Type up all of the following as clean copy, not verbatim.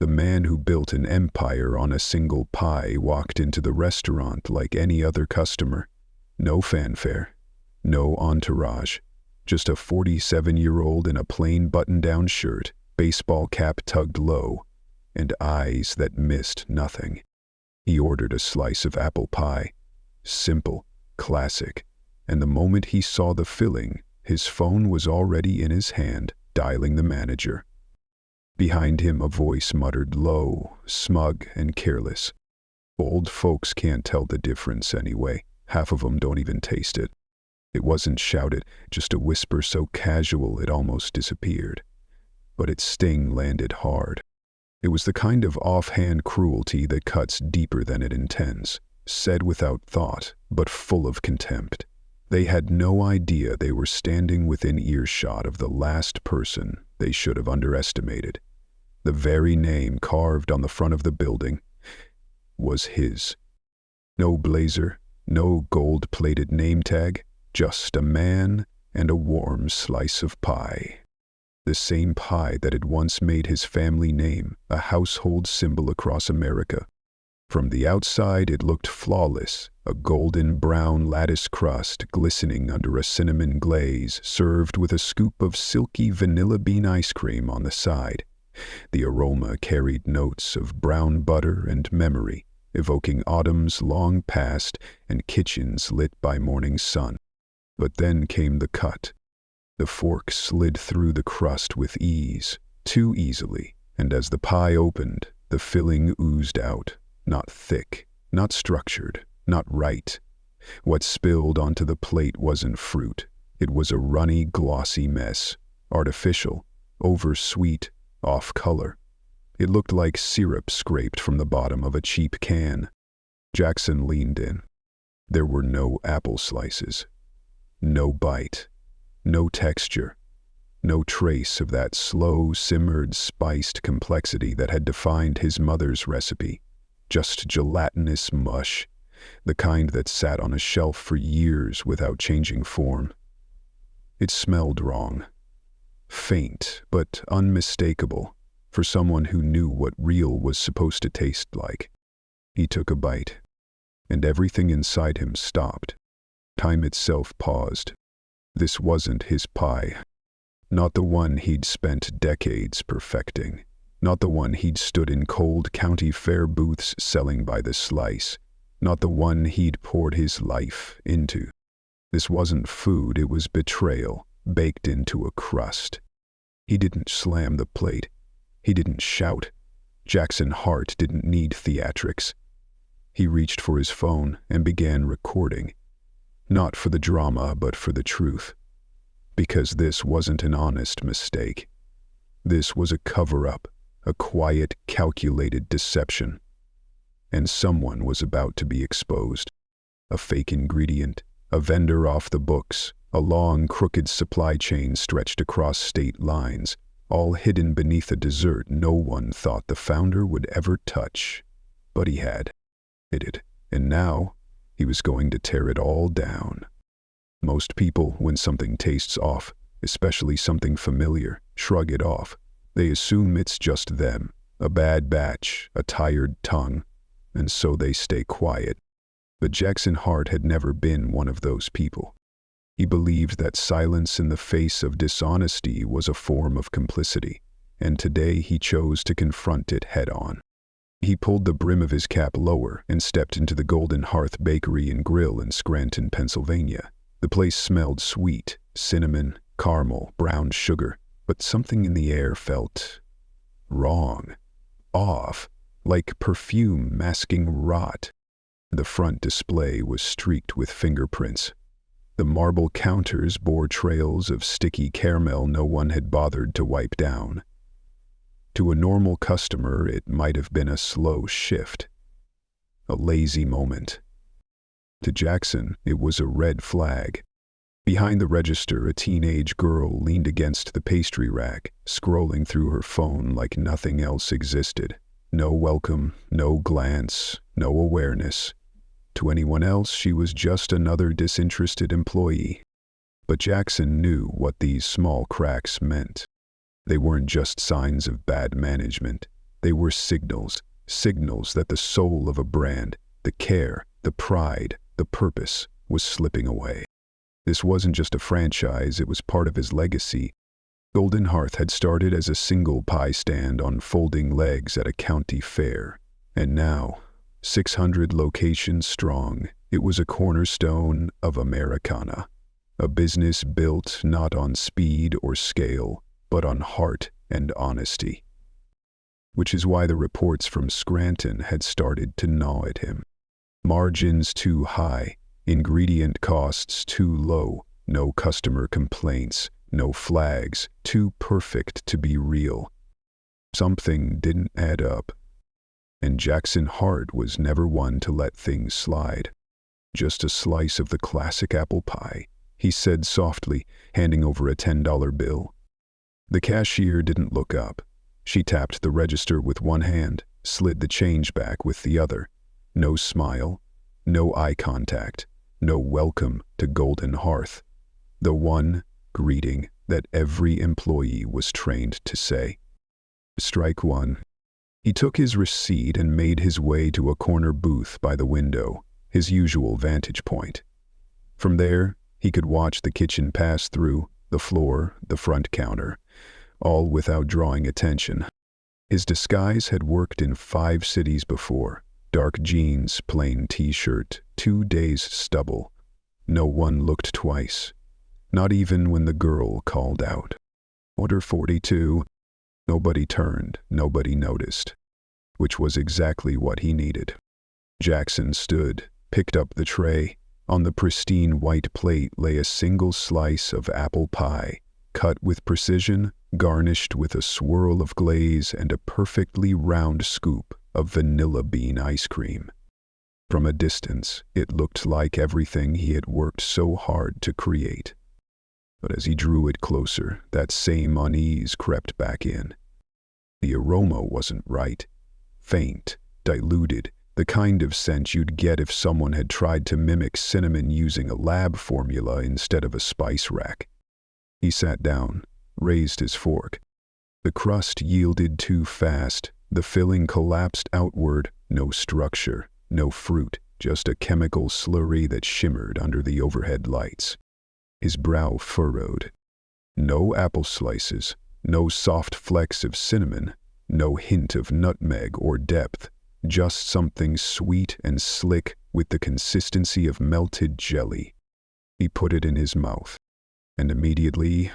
The man who built an empire on a single pie walked into the restaurant like any other customer. No fanfare, no entourage, just a 47-year-old in a plain button-down shirt, baseball cap tugged low, and eyes that missed nothing. He ordered a slice of apple pie. Simple, classic, and the moment he saw the filling, his phone was already in his hand, dialing the manager. Behind him, a voice muttered low, smug and careless. "Old folks can't tell the difference anyway. Half of them don't even taste it." It wasn't shouted, just a whisper so casual it almost disappeared. But its sting landed hard. It was the kind of offhand cruelty that cuts deeper than it intends, said without thought, but full of contempt. They had no idea they were standing within earshot of the last person they should have underestimated. The very name carved on the front of the building was his. No blazer, no gold-plated name tag, just a man and a warm slice of pie. The same pie that had once made his family name a household symbol across America. From the outside it looked flawless, a golden brown lattice crust glistening under a cinnamon glaze served with a scoop of silky vanilla bean ice cream on the side. The aroma carried notes of brown butter and memory, evoking autumns long past and kitchens lit by morning sun. But then came the cut. The fork slid through the crust with ease, too easily, and as the pie opened, the filling oozed out, not thick, not structured, not right. What spilled onto the plate wasn't fruit. It was a runny, glossy mess, artificial, oversweet, off color. It looked like syrup scraped from the bottom of a cheap can. Jackson leaned in. There were no apple slices. No bite. No texture. No trace of that slow, simmered, spiced complexity that had defined his mother's recipe. Just gelatinous mush, the kind that sat on a shelf for years without changing form. It smelled wrong. Faint, but unmistakable, for someone who knew what real was supposed to taste like. He took a bite, and everything inside him stopped. Time itself paused. This wasn't his pie. Not the one he'd spent decades perfecting. Not the one he'd stood in cold county fair booths selling by the slice. Not the one he'd poured his life into. This wasn't food, it was betrayal, baked into a crust. He didn't slam the plate. He didn't shout. Jackson Hart didn't need theatrics. He reached for his phone and began recording. Not for the drama, but for the truth. Because this wasn't an honest mistake. This was a cover-up, a quiet, calculated deception. And someone was about to be exposed. A fake ingredient, a vendor off the books, a long, crooked supply chain stretched across state lines, all hidden beneath a dessert no one thought the founder would ever touch. But he had. It did. And now, he was going to tear it all down. Most people, when something tastes off, especially something familiar, shrug it off. They assume it's just them, a bad batch, a tired tongue, and so they stay quiet. But Jackson Hart had never been one of those people. He believed that silence in the face of dishonesty was a form of complicity, and today he chose to confront it head-on. He pulled the brim of his cap lower and stepped into the Golden Hearth Bakery and Grill in Scranton, Pennsylvania. The place smelled sweet, cinnamon, caramel, brown sugar, but something in the air felt wrong, off, like perfume masking rot. The front display was streaked with fingerprints. The marble counters bore trails of sticky caramel no one had bothered to wipe down. To a normal customer, it might have been a slow shift, a lazy moment. To Jackson, it was a red flag. Behind the register, a teenage girl leaned against the pastry rack, scrolling through her phone like nothing else existed. No welcome, no glance, no awareness. To anyone else, she was just another disinterested employee. But Jackson knew what these small cracks meant. They weren't just signs of bad management. They were signals, signals that the soul of a brand, the care, the pride, the purpose, was slipping away. This wasn't just a franchise, it was part of his legacy. Golden Hearth had started as a single pie stand on folding legs at a county fair. And now, 600 locations strong, it was a cornerstone of Americana. A business built not on speed or scale, but on heart and honesty. Which is why the reports from Scranton had started to gnaw at him. Margins too high, ingredient costs too low, no customer complaints, no flags, too perfect to be real. Something didn't add up. And Jackson Hart was never one to let things slide. "Just a slice of the classic apple pie," he said softly, handing over a $10 bill. The cashier didn't look up. She tapped the register with one hand, slid the change back with the other. No smile, no eye contact, no welcome to Golden Hearth. The one greeting that every employee was trained to say. Strike one. He took his receipt and made his way to a corner booth by the window, his usual vantage point. From there, he could watch the kitchen pass through, the floor, the front counter, all without drawing attention. His disguise had worked in 5 cities before. Dark jeans, plain t-shirt, 2 days stubble. No one looked twice. Not even when the girl called out, "Order 42. Nobody turned, nobody noticed. Which was exactly what he needed. Jackson stood, picked up the tray. On the pristine white plate lay a single slice of apple pie, cut with precision, garnished with a swirl of glaze and a perfectly round scoop of vanilla bean ice cream. From a distance, it looked like everything he had worked so hard to create. But as he drew it closer, that same unease crept back in. The aroma wasn't right. Faint, diluted, the kind of scent you'd get if someone had tried to mimic cinnamon using a lab formula instead of a spice rack. He sat down, raised his fork. The crust yielded too fast. The filling collapsed outward, no structure, no fruit, just a chemical slurry that shimmered under the overhead lights. His brow furrowed. No apple slices, no soft flecks of cinnamon, no hint of nutmeg or depth, just something sweet and slick with the consistency of melted jelly. He put it in his mouth, and immediately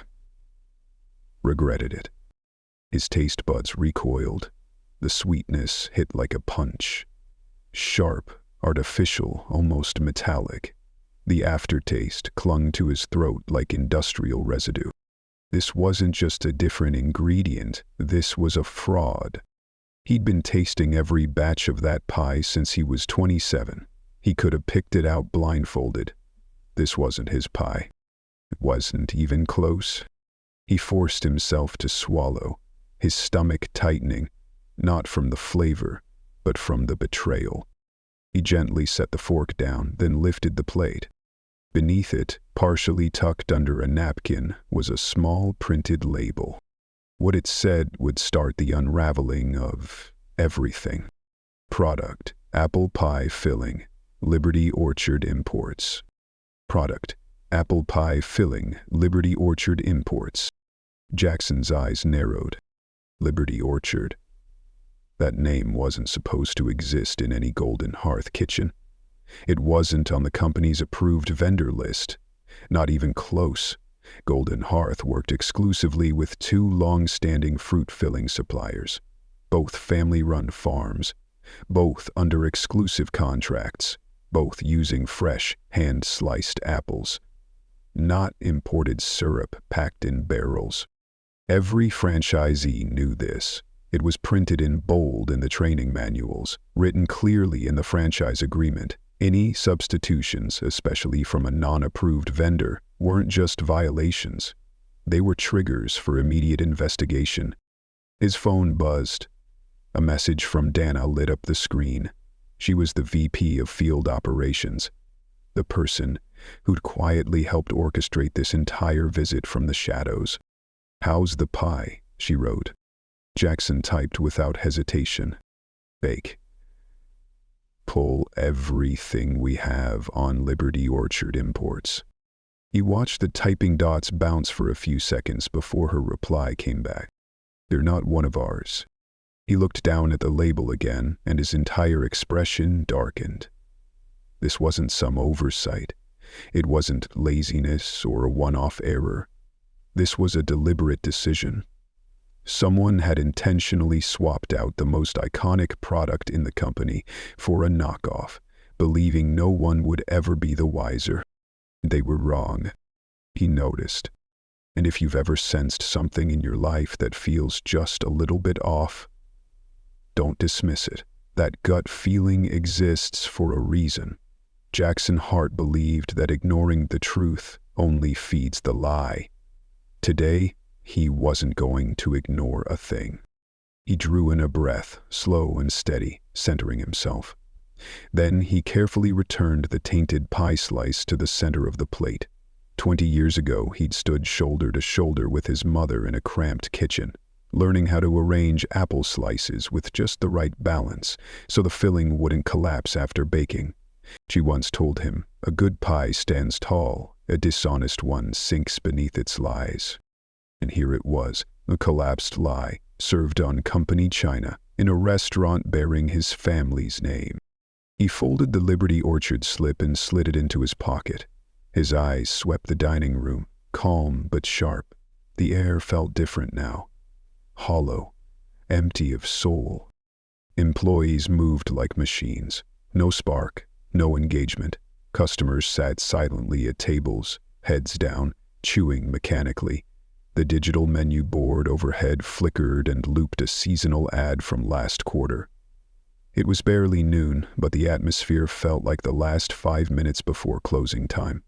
regretted it. His taste buds recoiled. The sweetness hit like a punch. Sharp, artificial, almost metallic. The aftertaste clung to his throat like industrial residue. This wasn't just a different ingredient, this was a fraud. He'd been tasting every batch of that pie since he was 27. He could have picked it out blindfolded. This wasn't his pie. It wasn't even close. He forced himself to swallow, his stomach tightening, not from the flavor, but from the betrayal. He gently set the fork down, then lifted the plate. Beneath it, partially tucked under a napkin, was a small printed label. What it said would start the unraveling of everything. Product, apple pie filling, Liberty Orchard Imports. Product, apple pie filling, Liberty Orchard Imports. Jackson's eyes narrowed. Liberty Orchard. That name wasn't supposed to exist in any Golden Hearth kitchen. It wasn't on the company's approved vendor list. Not even close. Golden Hearth worked exclusively with 2 long-standing fruit-filling suppliers, both family-run farms, both under exclusive contracts, both using fresh, hand-sliced apples, not imported syrup packed in barrels. Every franchisee knew this. It was printed in bold in the training manuals, written clearly in the franchise agreement. Any substitutions, especially from a non-approved vendor, weren't just violations. They were triggers for immediate investigation. His phone buzzed. A message from Dana lit up the screen. She was the VP of Field Operations, the person who'd quietly helped orchestrate this entire visit from the shadows. "How's the pie?" she wrote. Jackson typed without hesitation. Bake. Pull everything we have on Liberty Orchard Imports. He watched the typing dots bounce for a few seconds before her reply came back. They're not one of ours. He looked down at the label again, and his entire expression darkened. This wasn't some oversight. It wasn't laziness or a one-off error. This was a deliberate decision. Someone had intentionally swapped out the most iconic product in the company for a knockoff, believing no one would ever be the wiser. They were wrong, he noticed. And if you've ever sensed something in your life that feels just a little bit off, don't dismiss it. That gut feeling exists for a reason. Jackson Hart believed that ignoring the truth only feeds the lie. Today, he wasn't going to ignore a thing. He drew in a breath, slow and steady, centering himself. Then he carefully returned the tainted pie slice to the center of the plate. 20 years ago, he'd stood shoulder to shoulder with his mother in a cramped kitchen, learning how to arrange apple slices with just the right balance so the filling wouldn't collapse after baking. She once told him, "A good pie stands tall, a dishonest one sinks beneath its lies." And here it was, a collapsed lie, served on company china, in a restaurant bearing his family's name. He folded the Liberty Orchard slip and slid it into his pocket. His eyes swept the dining room, calm but sharp. The air felt different now. Hollow, empty of soul. Employees moved like machines. No spark, no engagement. Customers sat silently at tables, heads down, chewing mechanically. The digital menu board overhead flickered and looped a seasonal ad from last quarter. It was barely noon, but the atmosphere felt like the last 5 minutes before closing time.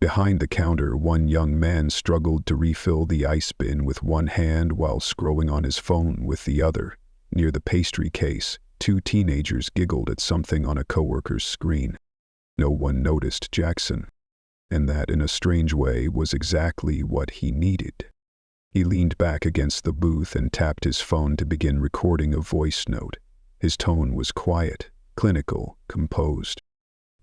Behind the counter, one young man struggled to refill the ice bin with one hand while scrolling on his phone with the other. Near the pastry case, 2 teenagers giggled at something on a coworker's screen. No one noticed Jackson, and that, in a strange way, was exactly what he needed. He leaned back against the booth and tapped his phone to begin recording a voice note. His tone was quiet, clinical, composed.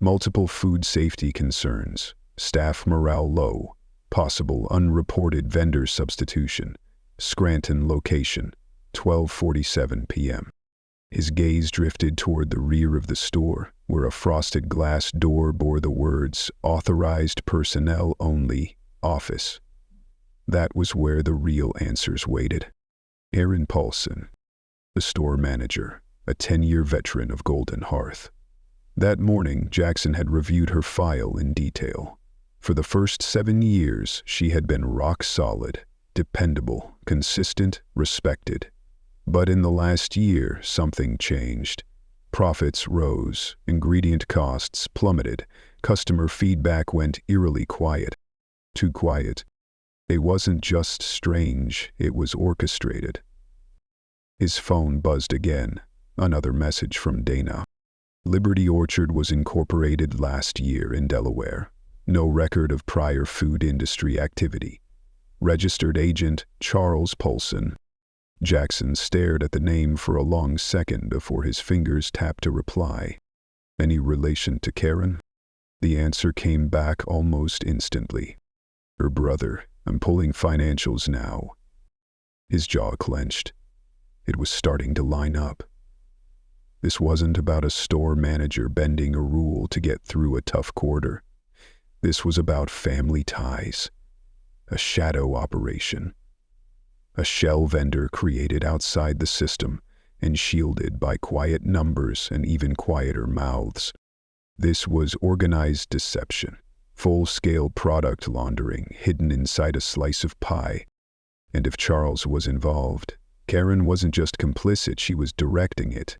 Multiple food safety concerns, staff morale low, possible unreported vendor substitution, Scranton location, 12:47 p.m. His gaze drifted toward the rear of the store, where a frosted glass door bore the words, "Authorized personnel only, office." That was where the real answers waited. Aaron Paulson, the store manager, a 10-year veteran of Golden Hearth. That morning, Jackson had reviewed her file in detail. For the first 7 years, she had been rock solid, dependable, consistent, respected. But in the last year, something changed. Profits rose, ingredient costs plummeted, customer feedback went eerily quiet. Too quiet. It wasn't just strange, it was orchestrated. His phone buzzed again. Another message from Dana. Liberty Orchard was incorporated last year in Delaware. No record of prior food industry activity. Registered agent Charles Paulson. Jackson stared at the name for a long second before his fingers tapped a reply. Any relation to Karen? The answer came back almost instantly. Her brother. I'm pulling financials now. His jaw clenched. It was starting to line up. This wasn't about a store manager bending a rule to get through a tough quarter. This was about family ties. A shadow operation. A shell vendor created outside the system and shielded by quiet numbers and even quieter mouths. This was organized deception. Full-scale product laundering hidden inside a slice of pie. And if Charles was involved, Karen wasn't just complicit, she was directing it.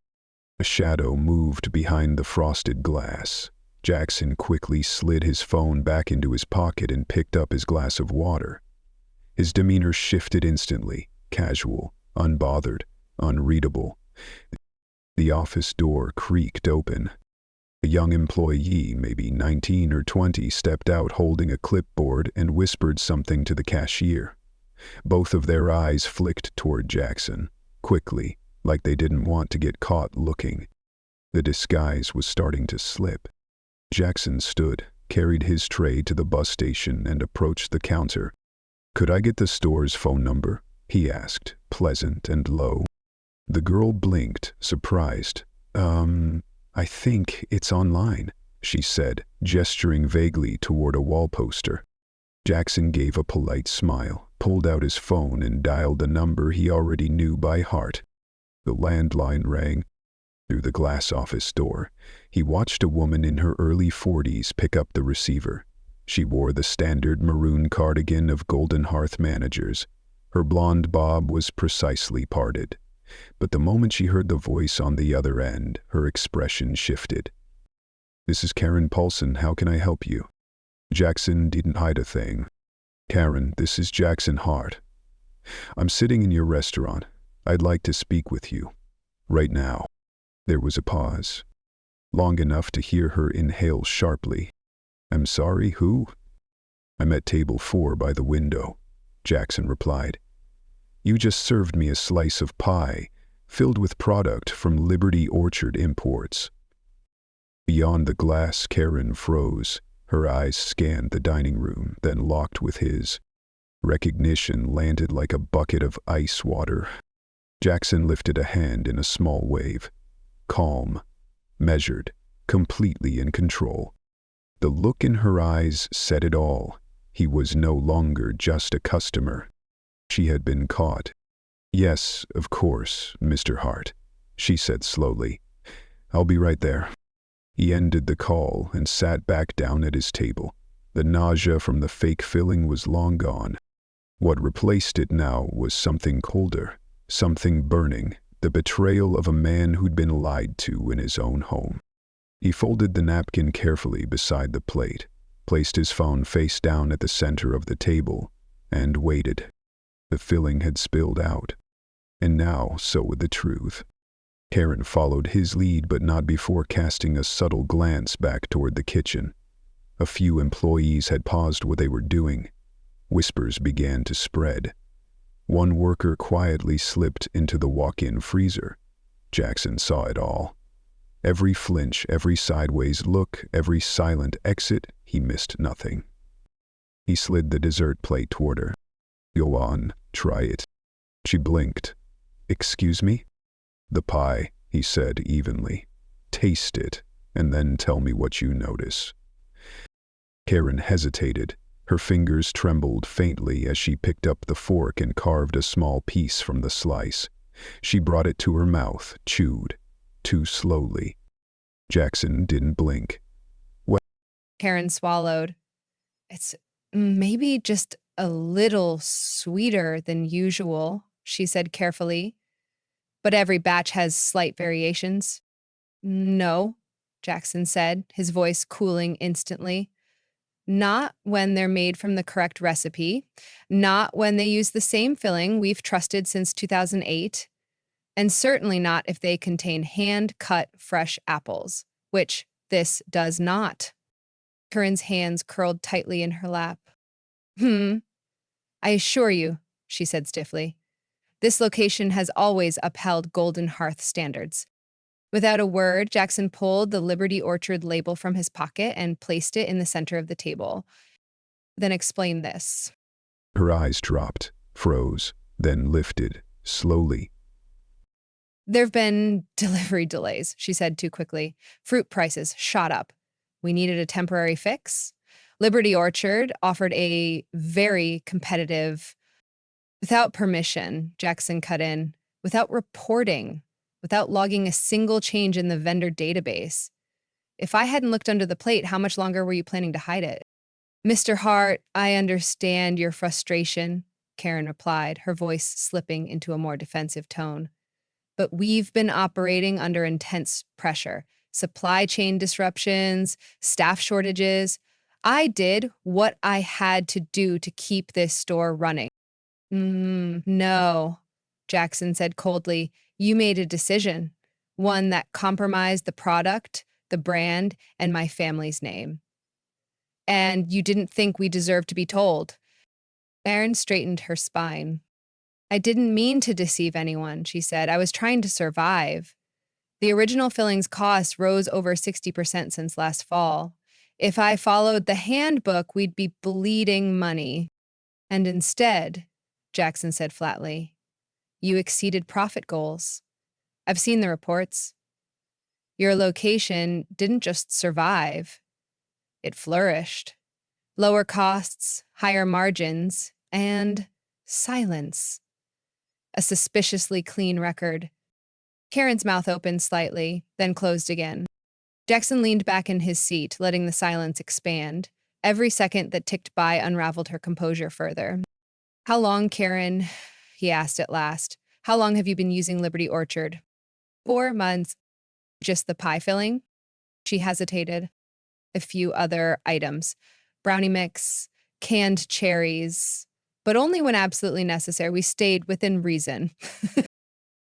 A shadow moved behind the frosted glass. Jackson quickly slid his phone back into his pocket and picked up his glass of water. His demeanor shifted instantly, casual, unbothered, unreadable. The office door creaked open. A young employee, maybe 19 or 20, stepped out holding a clipboard and whispered something to the cashier. Both of their eyes flicked toward Jackson, quickly, like they didn't want to get caught looking. The disguise was starting to slip. Jackson stood, carried his tray to the bus station, and approached the counter. "Could I get the store's phone number?" he asked, pleasant and low. The girl blinked, surprised. I think it's online," she said, gesturing vaguely toward a wall poster. Jackson gave a polite smile, pulled out his phone, and dialed a number he already knew by heart. The landline rang. Through the glass office door, he watched a woman in her early 40s pick up the receiver. She wore the standard maroon cardigan of Golden Hearth managers. Her blonde bob was precisely parted. But the moment she heard the voice on the other end, her expression shifted. "This is Karen Paulson. How can I help you?" Jackson didn't hide a thing. "Karen, this is Jackson Hart. I'm sitting in your restaurant. I'd like to speak with you. Right now." There was a pause, long enough to hear her inhale sharply. "I'm sorry, who?" "I'm at table 4 by the window," Jackson replied. "You just served me a slice of pie filled with product from Liberty Orchard Imports." Beyond the glass, Karen froze. Her eyes scanned the dining room, then locked with his. Recognition landed like a bucket of ice water. Jackson lifted a hand in a small wave. Calm, measured, completely in control. The look in her eyes said it all. He was no longer just a customer. She had been caught. "Yes, of course, Mr. Hart," she said slowly. "I'll be right there." He ended the call and sat back down at his table. The nausea from the fake filling was long gone. What replaced it now was something colder, something burning, the betrayal of a man who'd been lied to in his own home. He folded the napkin carefully beside the plate, placed his phone face down at the center of the table, and waited. The filling had spilled out, and now so would the truth. Karen followed his lead, but not before casting a subtle glance back toward the kitchen. A few employees had paused what they were doing. Whispers began to spread. One worker quietly slipped into the walk-in freezer. Jackson saw it all. Every flinch, every sideways look, every silent exit, he missed nothing. He slid the dessert plate toward her. "Go on, try it." She blinked. "Excuse me?" "The pie," he said evenly. "Taste it, and then tell me what you notice." Karen hesitated. Her fingers trembled faintly as she picked up the fork and carved a small piece from the slice. She brought it to her mouth, chewed, too slowly. Jackson didn't blink. "Well," Karen swallowed. "It's maybe just a little sweeter than usual," she said carefully. "But every batch has slight variations." "No," Jackson said, his voice cooling instantly. "Not when they're made from the correct recipe, not when they use the same filling we've trusted since 2008, and certainly not if they contain hand-cut fresh apples, which this does not." Corinne's hands curled tightly in her lap. "Hmm, I assure you," she said stiffly, "this location has always upheld Golden Hearth standards." Without a word, Jackson pulled the Liberty Orchard label from his pocket and placed it in the center of the table. Then explained this. her eyes dropped, froze, then lifted, slowly. "There've been delivery delays," she said too quickly. "Fruit prices shot up. We needed a temporary fix. Liberty Orchard offered a very competitive, without permission," Jackson cut in, "without reporting, without logging a single change in the vendor database. If I hadn't looked under the plate, how much longer were you planning to hide it?" "Mr. Hart, I understand your frustration," Karen replied, her voice slipping into a more defensive tone. "But we've been operating under intense pressure. Supply chain disruptions, staff shortages. I did what I had to do to keep this store running." No," Jackson said coldly. "You made a decision, one that compromised the product, the brand, and my family's name. And you didn't think we deserved to be told." Erin straightened her spine. I didn't mean to deceive anyone, she said. I was trying to survive. The original fillings cost rose over 60% since last fall. If I followed the handbook, we'd be bleeding money. And instead, Jackson said flatly, you exceeded profit goals. I've seen the reports. Your location didn't just survive, it flourished. Lower costs, higher margins, and silence. A suspiciously clean record. Karen's mouth opened slightly, then closed again. Jackson leaned back in his seat, letting the silence expand. Every second that ticked by unraveled her composure further. How long, Karen? He asked at last. How long have you been using Liberty Orchard? 4 months. Just the pie filling? She hesitated. A few other items. Brownie mix, canned cherries, but only when absolutely necessary. We stayed within reason.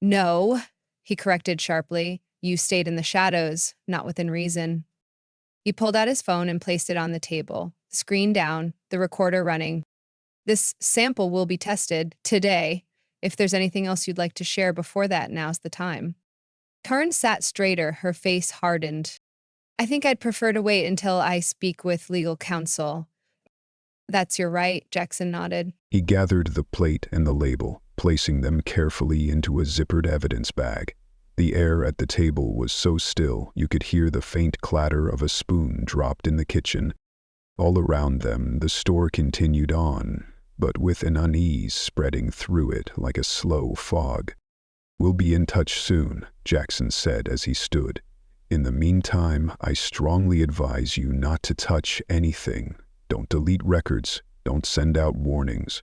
No, he corrected sharply. You stayed in the shadows, not within reason. He pulled out his phone and placed it on the table, screen down, the recorder running. This sample will be tested today. If there's anything else you'd like to share before that, now's the time. Karen sat straighter, her face hardened. I think I'd prefer to wait until I speak with legal counsel. That's your right, Jackson nodded. He gathered the plate and the label, placing them carefully into a zippered evidence bag. The air at the table was so still you could hear the faint clatter of a spoon dropped in the kitchen. All around them, the store continued on, but with an unease spreading through it like a slow fog. We'll be in touch soon, Jackson said as he stood. In the meantime, I strongly advise you not to touch anything. Don't delete records. Don't send out warnings.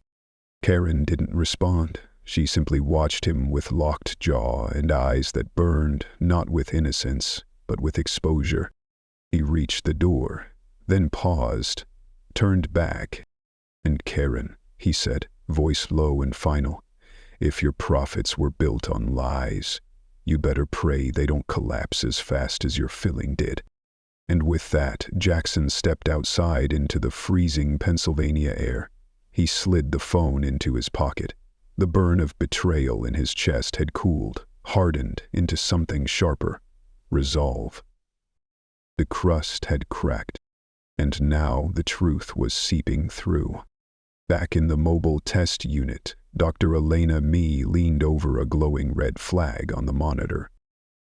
Karen didn't respond. She simply watched him with locked jaw and eyes that burned, not with innocence, but with exposure. He reached the door, then paused, turned back. And Karen, he said, voice low and final, if your profits were built on lies, you better pray they don't collapse as fast as your filling did. And with that, Jackson stepped outside into the freezing Pennsylvania air. He slid the phone into his pocket. The burn of betrayal in his chest had cooled, hardened into something sharper. Resolve. The crust had cracked, and now the truth was seeping through. Back in the mobile test unit, Dr. Elena Mee leaned over a glowing red flag on the monitor.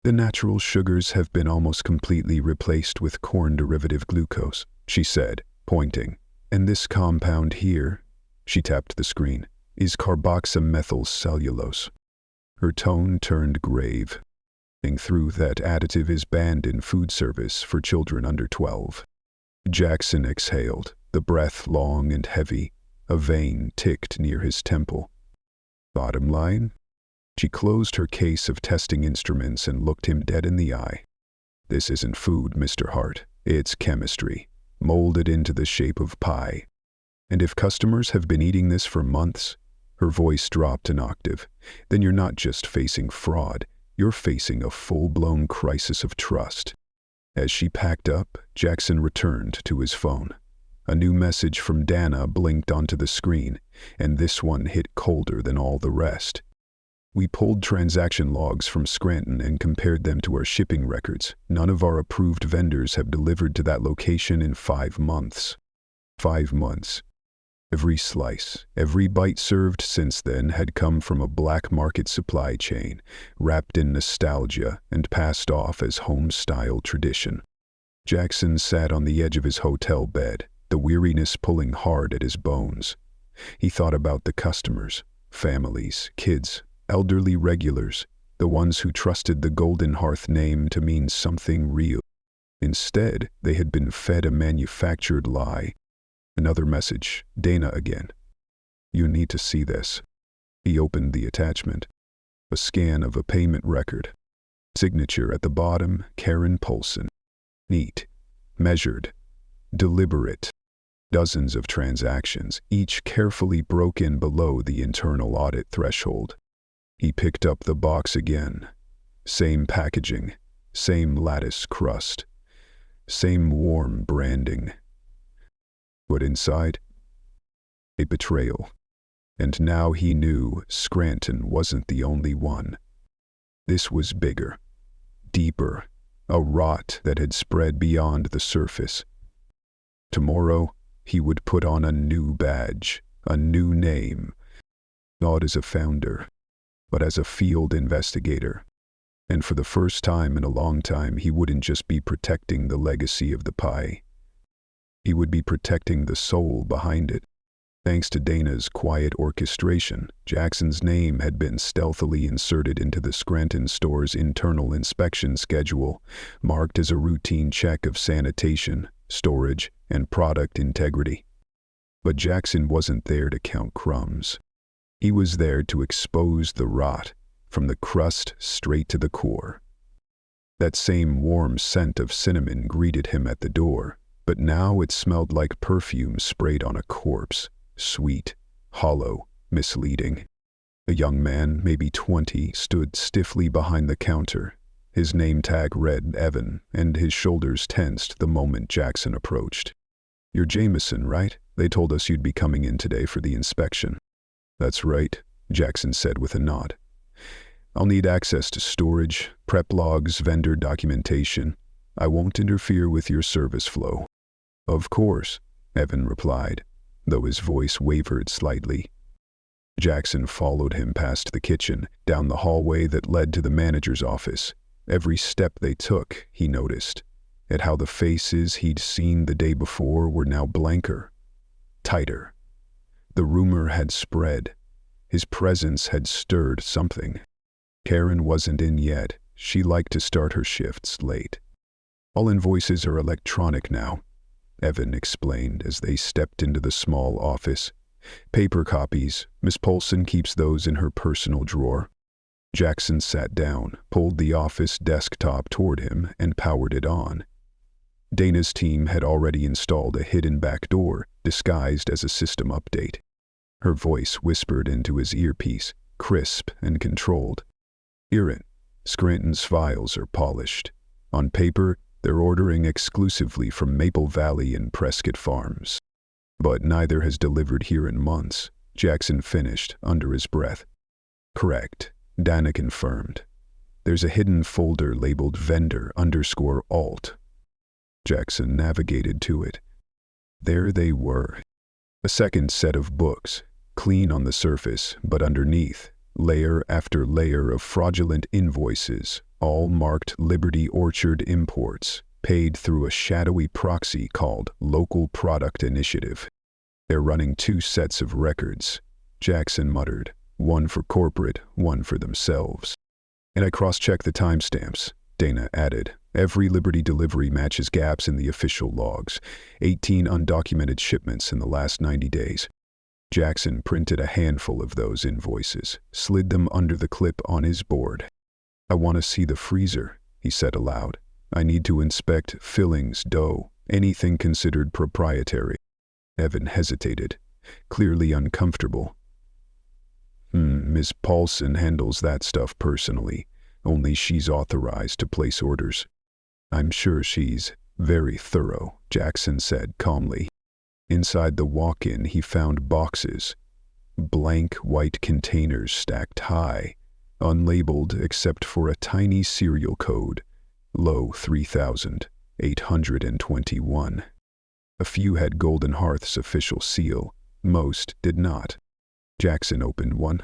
The natural sugars have been almost completely replaced with corn-derivative glucose, she said, pointing. And this compound here, she tapped the screen, is carboxymethylcellulose. Her tone turned grave. Through that additive is banned in food service for children under 12. Jackson exhaled, the breath long and heavy. A vein ticked near his temple. Bottom line? She closed her case of testing instruments and looked him dead in the eye. This isn't food, Mr. Hart. It's chemistry, molded into the shape of pie. And if customers have been eating this for months, her voice dropped an octave, then you're not just facing fraud, you're facing a full-blown crisis of trust. As she packed up, Jackson returned to his phone. A new message from Dana blinked onto the screen, and this one hit colder than all the rest. We pulled transaction logs from Scranton and compared them to our shipping records. None of our approved vendors have delivered to that location in 5 months. 5 months. Every slice, every bite served since then had come from a black market supply chain, wrapped in nostalgia and passed off as home-style tradition. Jackson sat on the edge of his hotel bed, the weariness pulling hard at his bones. He thought about the customers, families, kids, elderly regulars, the ones who trusted the Golden Hearth name to mean something real. Instead, they had been fed a manufactured lie. Another message, Dana again. You need to see this. He opened the attachment. A scan of a payment record. Signature at the bottom, Karen Polson. Neat. Measured. Deliberate. Dozens of transactions, each carefully broken below the internal audit threshold. He picked up the box again. Same packaging. Same lattice crust. Same warm branding. What inside? A betrayal. And now he knew Scranton wasn't the only one. This was bigger, deeper, a rot that had spread beyond the surface. Tomorrow, he would put on a new badge, a new name, not as a founder, but as a field investigator. And for the first time in a long time, he wouldn't just be protecting the legacy of the pie. He would be protecting the soul behind it. Thanks to Dana's quiet orchestration, Jackson's name had been stealthily inserted into the Scranton store's internal inspection schedule, marked as a routine check of sanitation, storage, and product integrity. But Jackson wasn't there to count crumbs. He was there to expose the rot, from the crust straight to the core. That same warm scent of cinnamon greeted him at the door, but now it smelled like perfume sprayed on a corpse. Sweet, hollow, misleading. A young man, maybe 20, stood stiffly behind the counter. His name tag read Evan, and his shoulders tensed the moment Jackson approached. "You're Jameson, right? They told us you'd be coming in today for the inspection." "That's right," Jackson said with a nod. "I'll need access to storage, prep logs, vendor documentation. I won't interfere with your service flow." "Of course," Evan replied, though his voice wavered slightly. Jackson followed him past the kitchen, down the hallway that led to the manager's office. Every step they took, he noticed, at how the faces he'd seen the day before were now blanker, tighter. The rumor had spread. His presence had stirred something. Karen wasn't in yet. She liked to start her shifts late. "All invoices are electronic now," Evan explained as they stepped into the small office. "Paper copies, Miss Polson keeps those in her personal drawer." Jackson sat down, pulled the office desktop toward him, and powered it on. Dana's team had already installed a hidden back door, disguised as a system update. Her voice whispered into his earpiece, crisp and controlled. "Hear it. Scranton's files are polished. On paper, they're ordering exclusively from Maple Valley and Prescott Farms. But neither has delivered here in months," Jackson finished under his breath. "Correct," Dana confirmed. "There's a hidden folder labeled vendor_alt. Jackson navigated to it. There they were. A second set of books, clean on the surface, but underneath, layer after layer of fraudulent invoices, all marked Liberty Orchard Imports, paid through a shadowy proxy called Local Product Initiative. "They're running 2 sets of records," Jackson muttered, "one for corporate, one for themselves." "And I cross-checked the timestamps," Dana added. "Every Liberty delivery matches gaps in the official logs. 18 undocumented shipments in the last 90 days. Jackson printed a handful of those invoices, slid them under the clip on his board. "I want to see the freezer," he said aloud. "I need to inspect fillings, dough, anything considered proprietary." Evan hesitated, clearly uncomfortable. Ms. Paulson handles that stuff personally. Only she's authorized to place orders." "I'm sure she's very thorough," Jackson said calmly. Inside the walk-in, he found boxes, blank white containers stacked high, unlabeled except for a tiny serial code, Low 3821. A few had Golden Hearth's official seal, most did not. Jackson opened one.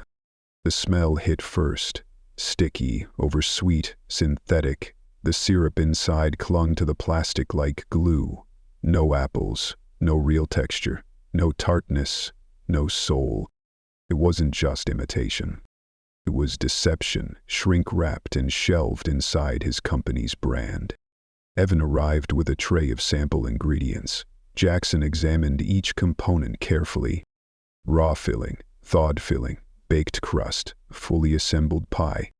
The smell hit first, sticky, oversweet, synthetic. The syrup inside clung to the plastic like glue. No apples. No real texture, no tartness, no soul. It wasn't just imitation. It was deception, shrink-wrapped and shelved inside his company's brand. Evan arrived with a tray of sample ingredients. Jackson examined each component carefully. Raw filling, thawed filling, baked crust, fully assembled pie.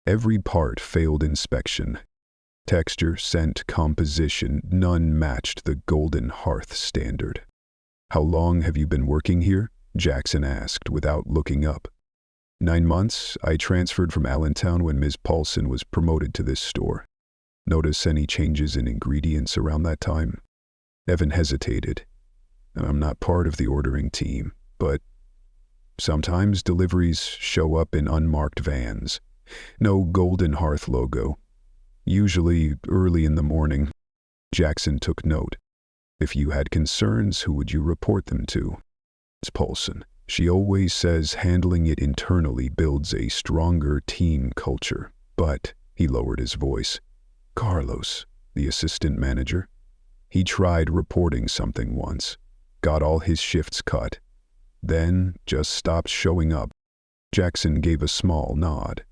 Every part failed inspection. Texture, scent, composition, none matched the Golden Hearth standard. "How long have you been working here?" Jackson asked without looking up. 9 months. I transferred from Allentown when Ms. Paulson was promoted to this store. Notice any changes in ingredients around that time?" Evan hesitated. "I'm not part of the ordering team. But sometimes deliveries show up in unmarked vans. No Golden Hearth logo. Usually early in the morning. Jackson took note. If you had concerns, who would you report them to? It's Paulson. She always says handling it internally builds a stronger team culture. But, he lowered his voice, Carlos, the assistant manager, he tried reporting something once, got all his shifts cut, then just stopped showing up. Jackson gave a small nod.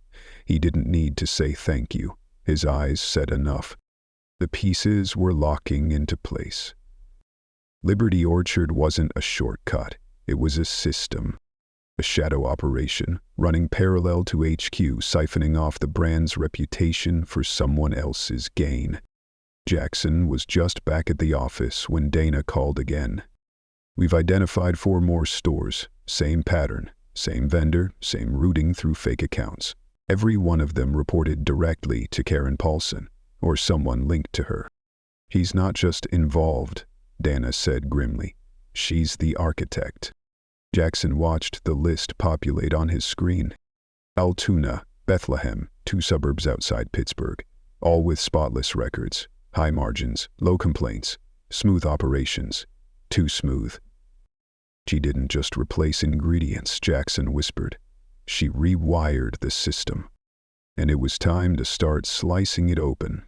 He didn't need to say thank you. His eyes said enough. The pieces were locking into place. Liberty Orchard wasn't a shortcut. It was a system. A shadow operation, running parallel to HQ, siphoning off the brand's reputation for someone else's gain. Jackson was just back at the office when Dana called again. We've identified 4 more stores. Same pattern, same vendor, same routing through fake accounts. Every one of them reported directly to Karen Paulson, or someone linked to her. He's not just involved, Dana said grimly. She's the architect. Jackson watched the list populate on his screen. Altoona, Bethlehem, 2 suburbs outside Pittsburgh, all with spotless records, high margins, low complaints, smooth operations. Too smooth. She didn't just replace ingredients, Jackson whispered. She rewired the system. And it was time to start slicing it open.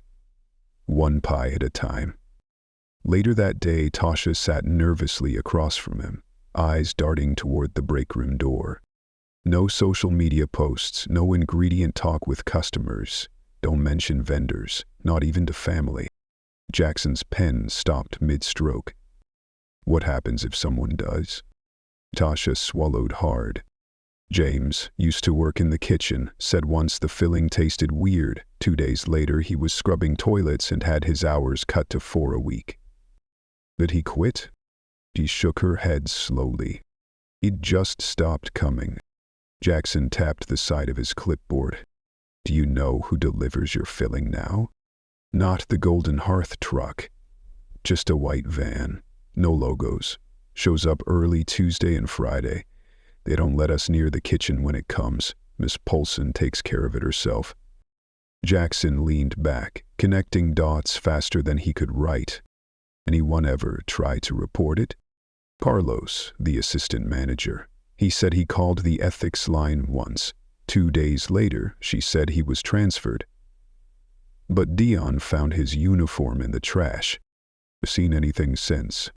One pie at a time. Later that day, Tasha sat nervously across from him, eyes darting toward the break room door. No social media posts, no ingredient talk with customers. Don't mention vendors, not even to family. Jackson's pen stopped mid-stroke. What happens if someone does? Tasha swallowed hard. James used to work in the kitchen, said once the filling tasted weird. 2 days later, he was scrubbing toilets and had his hours cut to 4 a week. Did he quit? She shook her head slowly. He'd just stopped coming. Jackson tapped the side of his clipboard. Do you know who delivers your filling now? Not the Golden Hearth truck. Just a white van. No logos. Shows up early Tuesday and Friday. They don't let us near the kitchen when it comes. Miss Paulson takes care of it herself. Jackson leaned back, connecting dots faster than he could write. Anyone ever try to report it? Carlos, the assistant manager. He said he called the ethics line once. 2 days later, she said he was transferred. But Dion found his uniform in the trash. Seen anything since?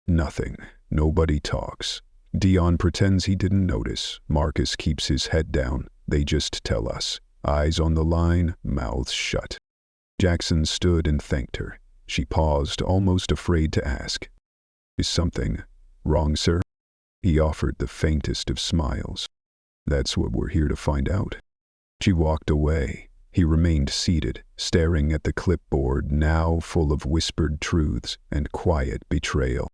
Nothing. Nobody talks. Dion pretends he didn't notice. Marcus keeps his head down. They just tell us. Eyes on the line, mouths shut. Jackson stood and thanked her. She paused, almost afraid to ask. Is something wrong, sir? He offered the faintest of smiles. That's what we're here to find out. She walked away. He remained seated, staring at the clipboard, now full of whispered truths and quiet betrayal.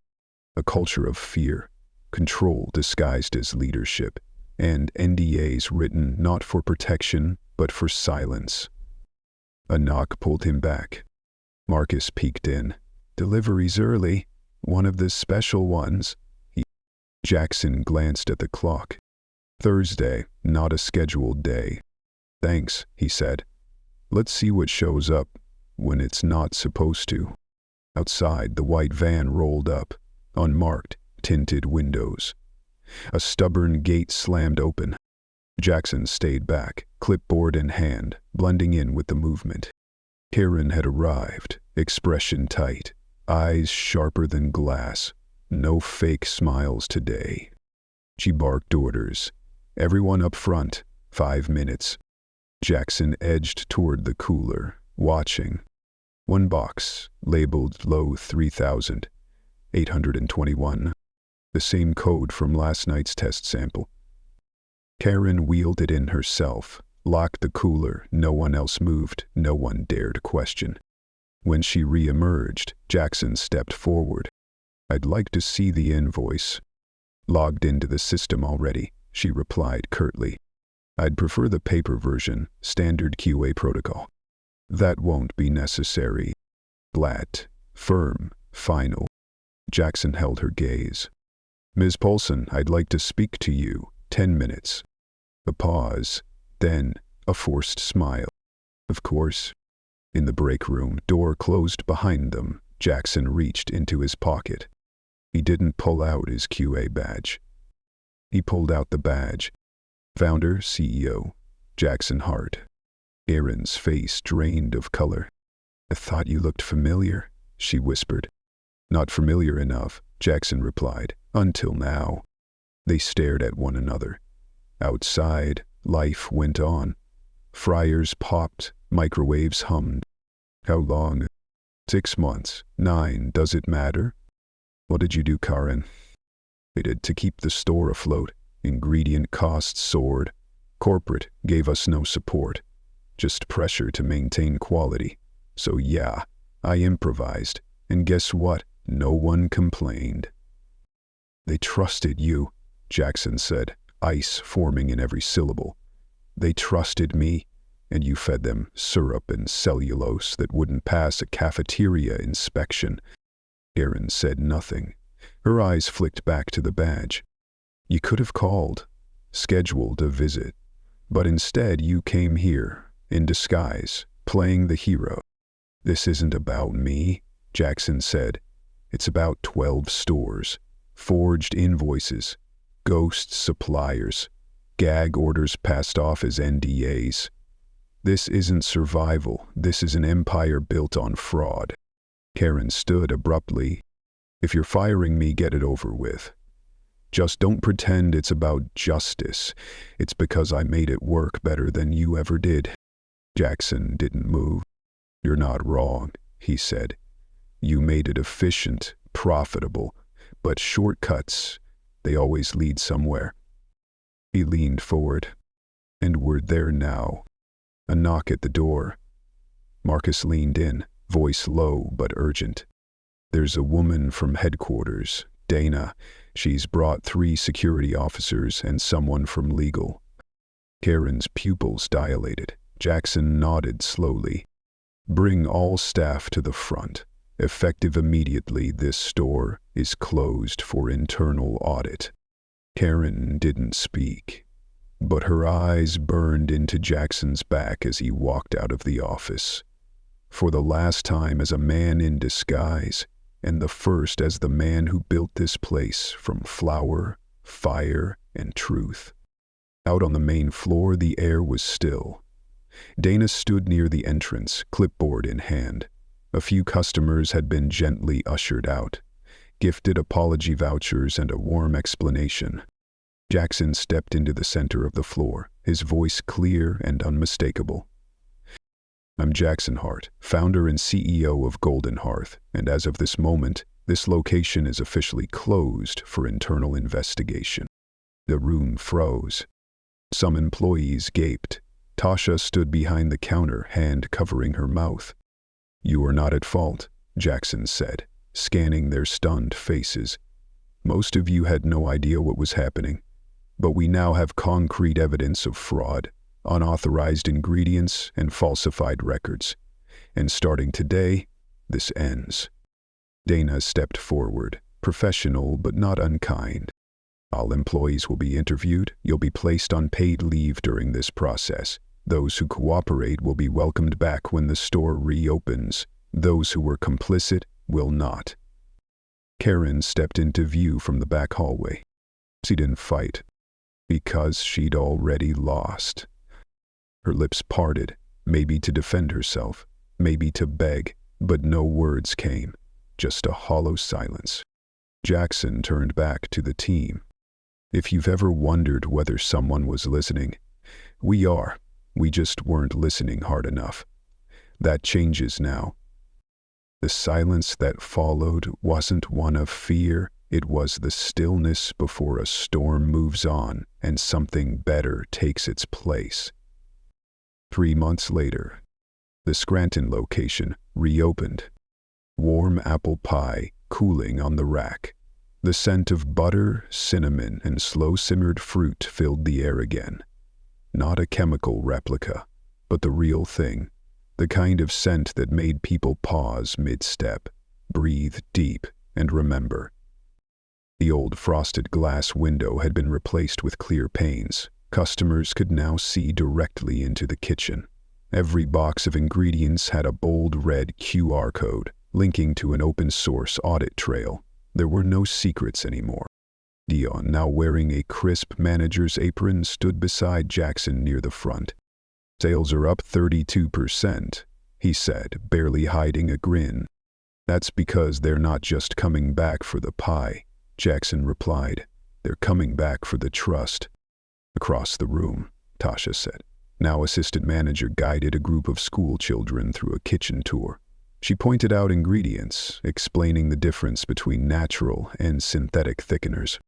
A culture of fear, control disguised as leadership, and NDAs written not for protection, but for silence. A knock pulled him back. Marcus peeked in. Delivery's early. One of the special ones. Jackson glanced at the clock. Thursday, not a scheduled day. Thanks, he said. Let's see what shows up when it's not supposed to. Outside, the white van rolled up. Unmarked, tinted windows. A stubborn gate slammed open. Jackson stayed back, clipboard in hand, blending in with the movement. Karen had arrived, expression tight, eyes sharper than glass. No fake smiles today. She barked orders. Everyone up front, 5 minutes. Jackson edged toward the cooler, watching. 1 box, labeled low 3,821. The same code from last night's test sample. Karen wheeled it in herself, locked the cooler. No one else moved. No one dared question. When she re-emerged, Jackson stepped forward. I'd like to see the invoice. Logged into the system already, she replied curtly. I'd prefer the paper version, standard QA protocol. That won't be necessary. Flat, firm, final. Jackson held her gaze. Ms. Paulson, I'd like to speak to you. 10 minutes. A pause, then a forced smile. Of course. In the break room, door closed behind them. Jackson reached into his pocket. He didn't pull out his QA badge. He pulled out the badge. Founder, CEO, Jackson Hart. Erin's face drained of color. I thought you looked familiar, she whispered. Not familiar enough, Jackson replied, until now. They stared at one another. Outside, life went on. Fryers popped, microwaves hummed. How long? 6 months. 9. Does it matter? What did you do, Karen? They did to keep the store afloat. Ingredient costs soared. Corporate gave us no support. Just pressure to maintain quality. So yeah, I improvised. And guess what? No one complained. They trusted you, Jackson said, ice forming in every syllable. They trusted me, and you fed them syrup and cellulose that wouldn't pass a cafeteria inspection. Erin said nothing. Her eyes flicked back to the badge. You could have called, scheduled a visit, but instead you came here, in disguise, playing the hero. This isn't about me, Jackson said. It's about 12 stores, forged invoices, ghost suppliers, gag orders passed off as NDAs. This isn't survival. This is an empire built on fraud. Karen stood abruptly. If you're firing me, get it over with. Just don't pretend it's about justice. It's because I made it work better than you ever did. Jackson didn't move. You're not wrong, he said. You made it efficient, profitable, but shortcuts, they always lead somewhere. He leaned forward. And we're there now. A knock at the door. Marcus leaned in, voice low but urgent. There's a woman from headquarters, Dana. She's brought 3 security officers and someone from legal. Karen's pupils dilated. Jackson nodded slowly. Bring all staff to the front. Effective immediately, this store is closed for internal audit. Karen didn't speak, but her eyes burned into Jackson's back as he walked out of the office. For the last time as a man in disguise, and the first as the man who built this place from flour, fire, and truth. Out on the main floor, the air was still. Dana stood near the entrance, clipboard in hand. A few customers had been gently ushered out, gifted apology vouchers and a warm explanation. Jackson stepped into the center of the floor, his voice clear and unmistakable. I'm Jackson Hart, founder and CEO of Golden Hearth, and as of this moment, this location is officially closed for internal investigation. The room froze. Some employees gaped. Tasha stood behind the counter, hand covering her mouth. You are not at fault, Jackson said, scanning their stunned faces. Most of you had no idea what was happening, but we now have concrete evidence of fraud, unauthorized ingredients, and falsified records. And starting today, this ends. Dana stepped forward, professional but not unkind. All employees will be interviewed. You'll be placed on paid leave during this process. Those who cooperate will be welcomed back when the store reopens. Those who were complicit will not. Karen stepped into view from the back hallway. She didn't fight, because she'd already lost. Her lips parted, maybe to defend herself, maybe to beg, but no words came, just a hollow silence. Jackson turned back to the team. If you've ever wondered whether someone was listening, we are. We just weren't listening hard enough. That changes now. The silence that followed wasn't one of fear, it was the stillness before a storm moves on and something better takes its place. 3 months later, the Scranton location reopened. Warm apple pie cooling on the rack. The scent of butter, cinnamon, and slow-simmered fruit filled the air again. Not a chemical replica, but the real thing. The kind of scent that made people pause mid-step, breathe deep, and remember. The old frosted glass window had been replaced with clear panes. Customers could now see directly into the kitchen. Every box of ingredients had a bold red QR code, linking to an open-source audit trail. There were no secrets anymore. Dion, now wearing a crisp manager's apron, stood beside Jackson near the front. "Sales are up 32%, he said, barely hiding a grin. "That's because they're not just coming back for the pie," Jackson replied. "They're coming back for the trust." Across the room, Tasha said. Now assistant manager guided a group of school children through a kitchen tour. She pointed out ingredients, explaining the difference between natural and synthetic thickeners.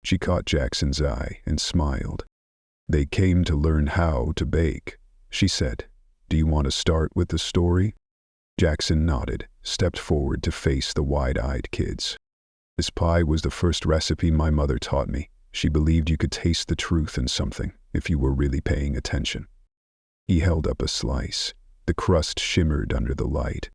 She caught Jackson's eye and smiled. "They came to learn how to bake," she said. "Do you want to start with the story?" Jackson nodded, stepped forward to face the wide-eyed kids. "This pie was the first recipe my mother taught me. She believed you could taste the truth in something if you were really paying attention." He held up a slice. The crust shimmered under the light.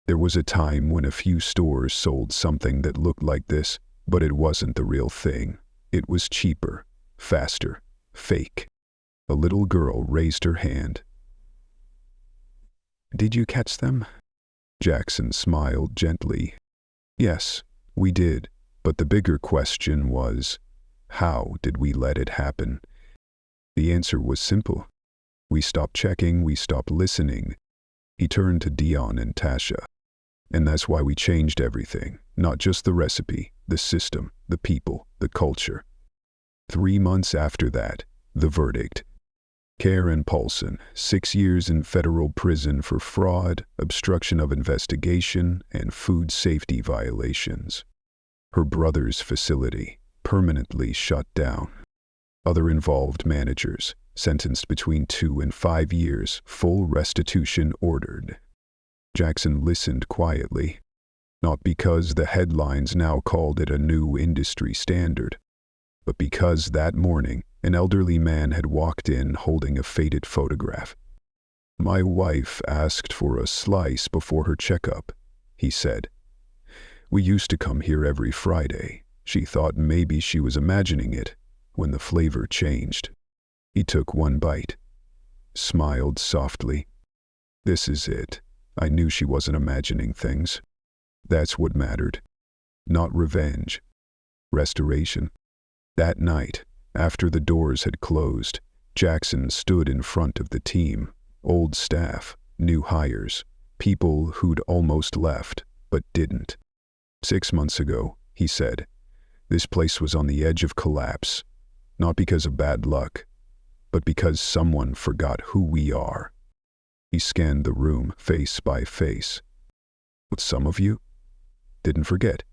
"There was a time when a few stores sold something that looked like this, but it wasn't the real thing. It was cheaper, faster, fake." A little girl raised her hand. "Did you catch them?" Jackson smiled gently. "Yes, we did, but the bigger question was, how did we let it happen?" The answer was simple. We stopped checking, we stopped listening. He turned to Dion and Tasha. "And that's why we changed everything, not just the recipe, the system, the people, the culture." 3 months after that, the verdict. Karen Paulson, 6 years in federal prison for fraud, obstruction of investigation, and food safety violations. Her brother's facility, permanently shut down. Other involved managers, sentenced between 2 and 5 years, full restitution ordered. Jackson listened quietly, not because the headlines now called it a new industry standard, but because that morning an elderly man had walked in holding a faded photograph. "My wife asked for a slice before her checkup," he said. "We used to come here every Friday. She thought maybe she was imagining it when the flavor changed." He took one bite, smiled softly. "This is it. I knew she wasn't imagining things. That's what mattered. Not revenge. Restoration." That night, after the doors had closed, Jackson stood in front of the team. Old staff, new hires, people who'd almost left, but didn't. "6 months ago," he said, "this place was on the edge of collapse. Not because of bad luck, but because someone forgot who we are." He scanned the room, face by face. "But some of you didn't forget.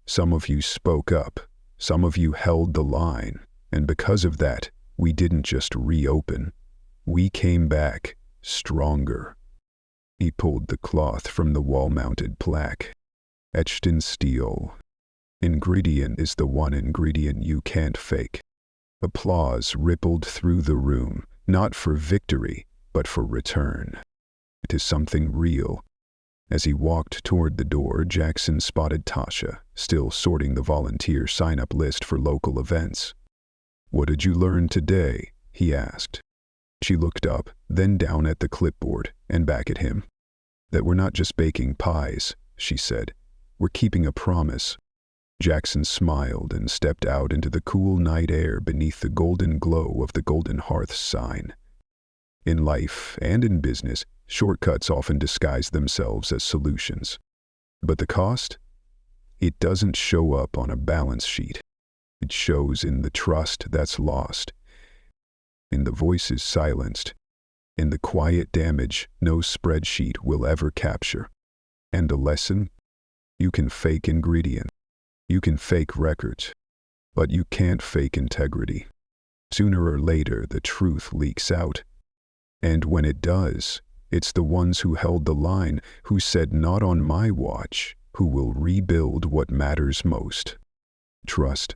Some of you spoke up. Some of you held the line. And because of that, we didn't just reopen. We came back stronger." He pulled the cloth from the wall-mounted plaque. Etched in steel. "Ingredient is the one ingredient you can't fake." Applause rippled through the room, not for victory, but for return. It is something real. As he walked toward the door, Jackson spotted Tasha, still sorting the volunteer sign-up list for local events. "What did you learn today?" he asked. She looked up, then down at the clipboard, and back at him. "That we're not just baking pies," she said. "We're keeping a promise." Jackson smiled and stepped out into the cool night air beneath the golden glow of the Golden Hearth sign. In life and in business, shortcuts often disguise themselves as solutions. But the cost? It doesn't show up on a balance sheet. It shows in the trust that's lost, in the voices silenced, in the quiet damage no spreadsheet will ever capture. And a lesson? You can fake ingredients. You can fake records. But you can't fake integrity. Sooner or later, the truth leaks out. And when it does, it's the ones who held the line, who said "not on my watch," who will rebuild what matters most. Trust.